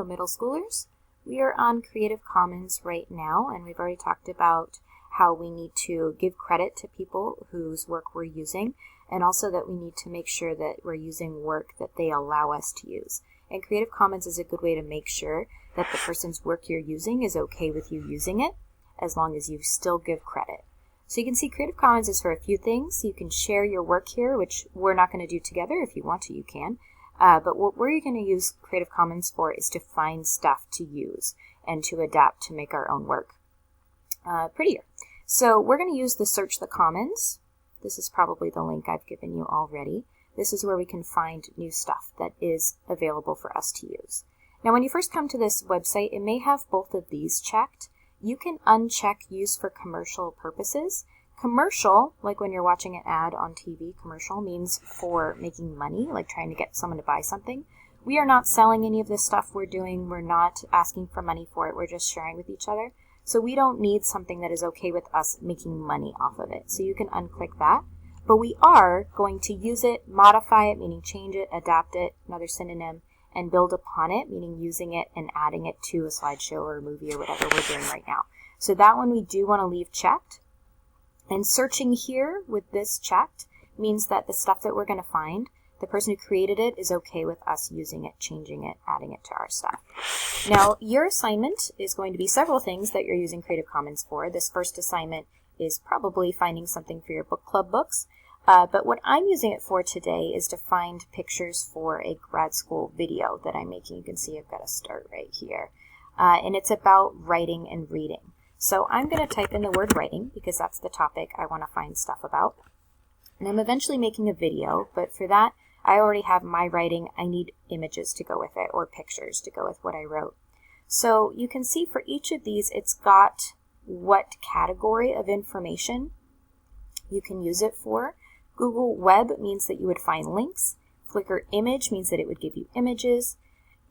middle schoolers. We are on Creative Commons right now, and we've already talked about how we need to give credit to people whose work we're using, and also that we need to make sure that we're using work that they allow us to use. And Creative Commons is a good way to make sure that the person's work you're using is okay with you using it, as long as you still give credit. So you can see Creative Commons is for a few things. You can share your work here, which we're not going to do together. If you want to, you can. But what we're going to use Creative Commons for is to find stuff to use and to adapt to make our own work prettier. So we're going to use the Search the Commons. This is probably the link I've given you already. This is where we can find new stuff that is available for us to use. Now, when you first come to this website, it may have both of these checked. You can uncheck use for commercial purposes. Commercial, like when you're watching an ad on TV, commercial means for making money, like trying to get someone to buy something. We are not selling any of this stuff we're doing. We're not asking for money for it. We're just sharing with each other. So we don't need something that is okay with us making money off of it. So you can unclick that. But we are going to use it, modify it, meaning change it, adapt it, another synonym, and build upon it, meaning using it and adding it to a slideshow or a movie or whatever we're doing right now. So that one we do want to leave checked. And searching here with this checked means that the stuff that we're going to find, the person who created it is okay with us using it, changing it, adding it to our stuff. Now, your assignment is going to be several things that you're using Creative Commons for. This first assignment is probably finding something for your book club books. But what I'm using it for today is to find pictures for a grad school video that I'm making. You can see I've got a start right here. And it's about writing and reading. So I'm going to type in the word writing because that's the topic I want to find stuff about. And I'm eventually making a video, but for that, I already have my writing. I need images to go with it or pictures to go with what I wrote. So you can see for each of these, it's got what category of information you can use it for. Google Web means that you would find links. Flickr Image means that it would give you images.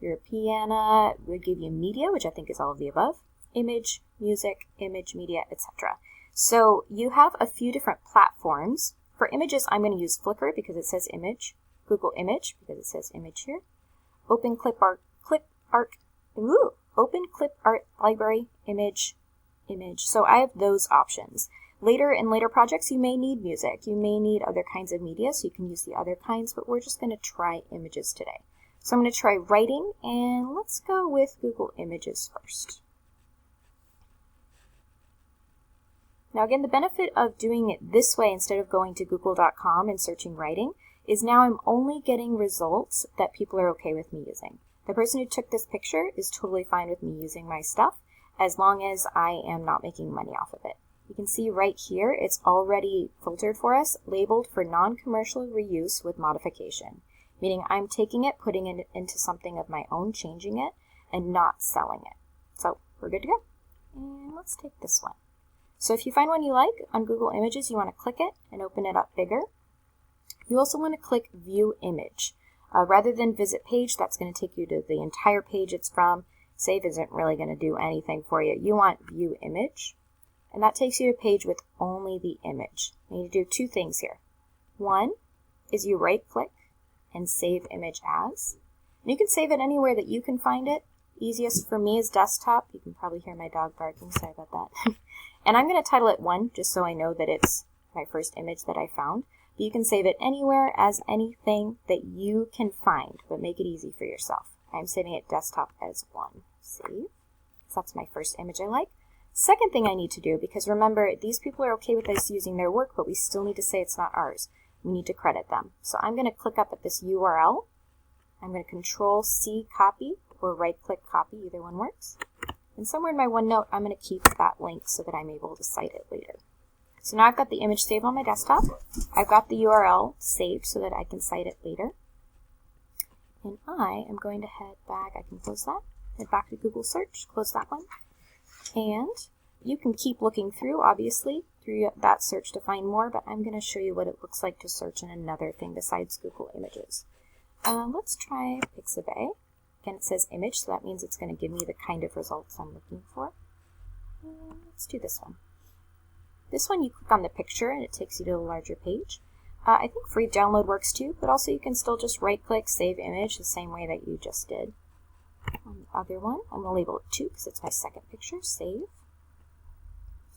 Europeana would give you media, which I think is all of the above. Image, music, image, media, etc. So you have a few different platforms. For images, I'm going to use Flickr because it says image. Google Image because it says image here. Open Clip Art Library, image. So I have those options. Later, in later projects, you may need music. You may need other kinds of media, so you can use the other kinds, but we're just going to try images today. So I'm going to try writing, and let's go with Google Images first. Now again, the benefit of doing it this way instead of going to google.com and searching writing is now I'm only getting results that people are okay with me using. The person who took this picture is totally fine with me using my stuff as long as I am not making money off of it. You can see right here, it's already filtered for us, labeled for non-commercial reuse with modification, meaning I'm taking it, putting it into something of my own, changing it, and not selling it. So we're good to go. And let's take this one. So if you find one you like on Google Images, you want to click it and open it up bigger. You also want to click View Image. Rather than Visit Page, that's going to take you to the entire page it's from. Save isn't really going to do anything for you. You want View Image. And that takes you to a page with only the image. You need to do two things here. One is you right-click and save image as. And you can save it anywhere that you can find it. Easiest for me is desktop. You can probably hear my dog barking. Sorry about that. And I'm going to title it 1 just so I know that it's my first image that I found. But you can save it anywhere as anything that you can find, but make it easy for yourself. I'm saving it desktop as 1. Save. So that's my first image I like. Second thing I need to do, because remember, these people are okay with us using their work, but we still need to say it's not ours. We need to credit them. So I'm going to click up at this URL. I'm going to Control-C copy or right-click copy. Either one works. And somewhere in my OneNote, I'm going to keep that link so that I'm able to cite it later. So now I've got the image saved on my desktop. I've got the URL saved so that I can cite it later. And I am going to head back. I can close that. Head back to Google Search. Close that one. And you can keep looking through, obviously, through that search to find more, but I'm going to show you what it looks like to search in another thing besides Google Images. Let's try Pixabay. Again, it says image, so that means it's going to give me the kind of results I'm looking for. Let's do this one. This one, you click on the picture, and it takes you to a larger page. I think free download works too, but also you can still just right-click, save image, the same way that you just did. On the other one, I'm going to label it 2 because it's my second picture. Save.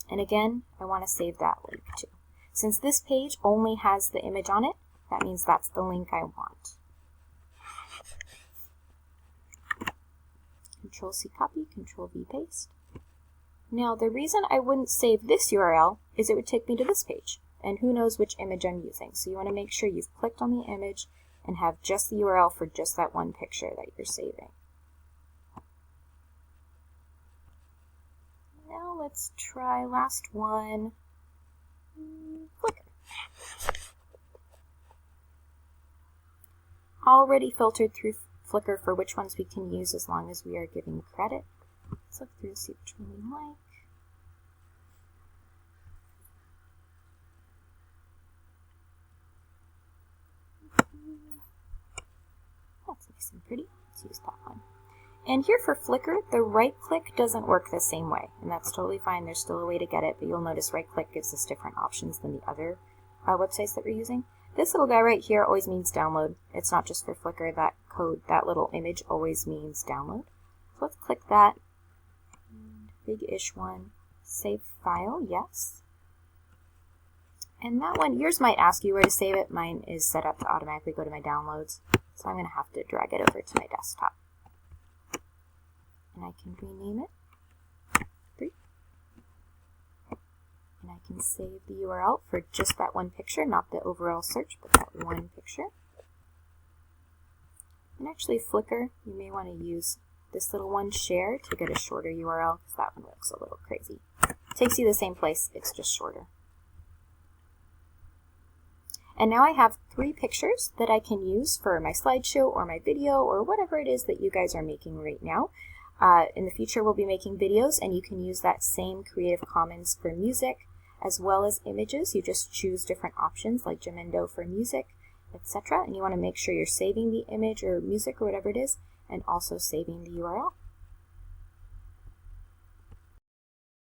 And again, I want to save that link too. Since this page only has the image on it, that means that's the link I want. Control-C copy, Control-V paste. Now, the reason I wouldn't save this URL is it would take me to this page, and who knows which image I'm using. So you want to make sure you've clicked on the image and have just the URL for just that one picture that you're saving. Now let's try last one, Flickr. Already filtered through Flickr for which ones we can use as long as we are giving credit. Let's look through and see which one we like. That's nice and pretty. Let's use that one. And here for Flickr, the right click doesn't work the same way, and that's totally fine. There's still a way to get it, but you'll notice right click gives us different options than the other websites that we're using. This little guy right here always means download. It's not just for Flickr. That code, that little image always means download. So let's click that. Big-ish one. Save file, yes. And that one, yours might ask you where to save it. Mine is set up to automatically go to my downloads. So I'm going to have to drag it over to my desktop. And I can rename it 3. And I can save the URL for just that one picture, not the overall search, but that one picture. And actually Flickr, you may want to use this little one, share, to get a shorter URL, because that one looks a little crazy. It takes you the same place, it's just shorter. And now I have 3 pictures that I can use for my slideshow or my video or whatever it is that you guys are making right now. In the future, we'll be making videos, and you can use that same Creative Commons for music as well as images. You just choose different options like Jamendo for music, etc. And you want to make sure you're saving the image or music or whatever it is, and also saving the URL.